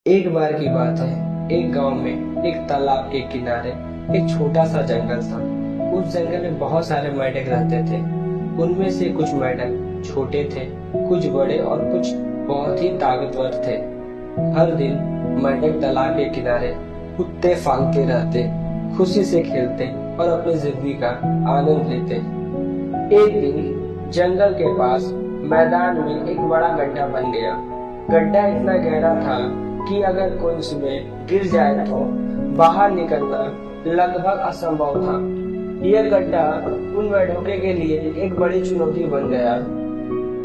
एक बार की बात है, एक गांव में एक तालाब के किनारे एक छोटा सा जंगल था। उस जंगल में बहुत सारे मेंढक रहते थे। उनमें से कुछ मेंढक छोटे थे, कुछ बड़े और कुछ बहुत ही ताकतवर थे। हर दिन मेंढक तालाब के किनारे कुत्ते फांगते रहते, खुशी से खेलते और अपनी जिंदगी का आनंद लेते। एक दिन जंगल के पास मैदान में एक बड़ा गड्ढा बन गया। गड्ढा इतना गहरा था कि अगर कोई उसमें गिर जाए तो बाहर निकलना लगभग असंभव था। यह गड्ढा उन मेंढकों के लिए एक बड़ी चुनौती बन गया।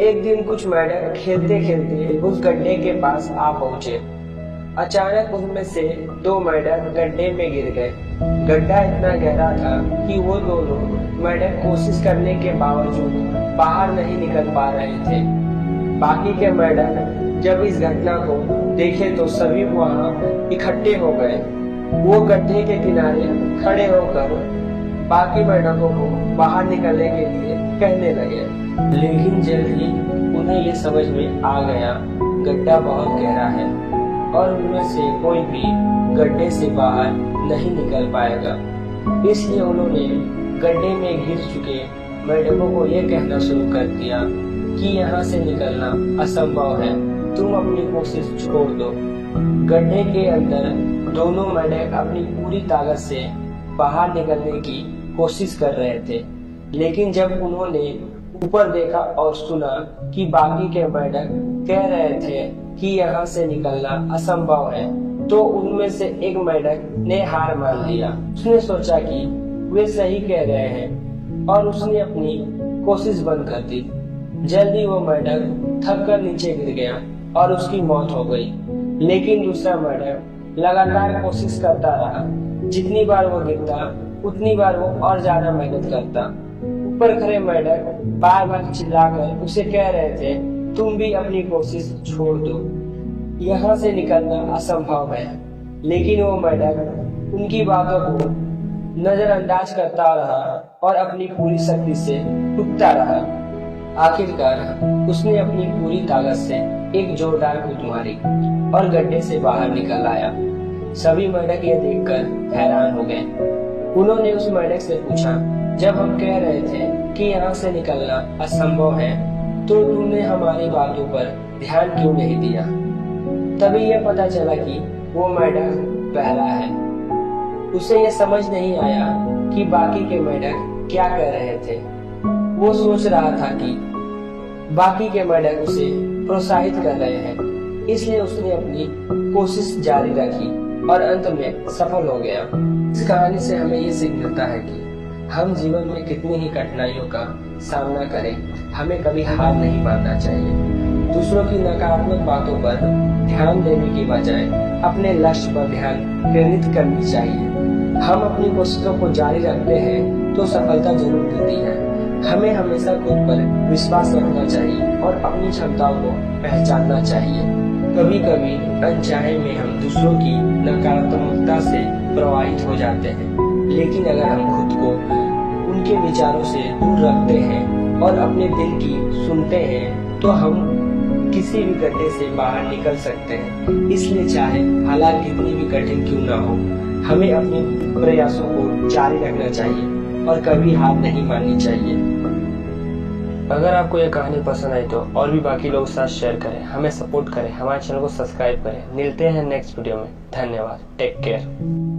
एक दिन कुछ मेंढक खेलते खेलते उस गड्ढे के पास आ पहुंचे। अचानक उनमें से दो मेंढक गड्ढे में गिर गए। गड्ढा इतना गहरा था कि वो दोनों मेंढक कोशिश करने के बावजूद बाहर नहीं निकल पा रहे थे। बाकी के मेंढक जब इस घटना को देखे तो सभी वहां इकट्ठे हो गए। वो गड्ढे के किनारे खड़े होकर बाकी मेंढकों को बाहर निकलने के लिए कहने लगे, लेकिन जल्द ही उन्हें ये समझ में आ गया गड्ढा बहुत गहरा है और उनमें से कोई भी गड्ढे से बाहर नहीं निकल पाएगा। इसलिए उन्होंने गड्ढे में गिर चुके मेंढकों को ये कहना शुरू कर दिया कि यहाँ से निकलना असंभव है, तुम अपनी कोशिश छोड़ दो। गड्ढे के अंदर दोनों मेंढक अपनी पूरी ताकत से बाहर निकलने की कोशिश कर रहे थे, लेकिन जब उन्होंने ऊपर देखा और सुना कि बाकी के मेंढक कह रहे थे कि यहाँ से निकलना असंभव है, तो उनमें से एक मेंढक ने हार मान लिया। उसने सोचा कि वे सही कह रहे हैं और उसने अपनी कोशिश बंद कर दी। जल्दी वो मेंढक थक कर नीचे गिर गया और उसकी मौत हो गई। लेकिन दूसरा मेंढक लगातार कोशिश करता रहा। जितनी बार वो गिरता उतनी बार वो और ज्यादा मेहनत करता। ऊपर खड़े मेंढक बार बार चिल्लाकर उसे कह रहे थे, तुम भी अपनी कोशिश छोड़ दो, यहाँ से निकलना असंभव है। लेकिन वो मेंढक उनकी बातों को नजरअंदाज करता रहा और अपनी पूरी शक्ति से टूटता रहा। आखिरकार उसने अपनी पूरी ताकत से एक जोरदार कूद मारी और गड्ढे से बाहर निकल आया। सभी मेंढक ये देखकर हैरान हो गए। उन्होंने उस मेंढक से पूछा, जब हम कह रहे थे कि यहाँ से निकलना असंभव है, तो तुमने हमारी बातों पर ध्यान क्यों नहीं दिया? तभी यह पता चला कि वो मेंढक बहरा है। उसे यह समझ नहीं आया कि बाकी के मेंढक क्या कह रहे थे। वो सोच रहा था कि बाकी के मेंढक उसे प्रोत्साहित कर रहे हैं, इसलिए उसने अपनी कोशिश जारी रखी और अंत में सफल हो गया। इस कहानी से हमें ये सीख मिलता है कि हम जीवन में कितनी ही कठिनाइयों का सामना करें, हमें कभी हार नहीं मानना चाहिए। दूसरों की नकारात्मक बातों पर ध्यान देने की बजाय अपने लक्ष्य पर ध्यान केंद्रित करनी चाहिए। हम अपनी कोशिशों को जारी रखते हैं तो सफलता जरूर मिलती है। हमें हमेशा खुद पर विश्वास रखना चाहिए और अपनी क्षमताओं को पहचानना चाहिए। कभी कभी अनचाहे में हम दूसरों की नकारात्मकता से प्रभावित हो जाते हैं, लेकिन अगर हम खुद को उनके विचारों से दूर रखते हैं और अपने दिल की सुनते हैं तो हम किसी भी गड्ढे से बाहर निकल सकते हैं। इसलिए चाहे हालात कितनी भी कठिन क्यों ना हो, हमें अपने प्रयासों को जारी रखना चाहिए और कभी हार नहीं माननी चाहिए। अगर आपको यह कहानी पसंद आई तो और भी बाकी लोगों के साथ शेयर करें, हमें सपोर्ट करें, हमारे चैनल को सब्सक्राइब करें। मिलते हैं नेक्स्ट वीडियो में। धन्यवाद। Take care.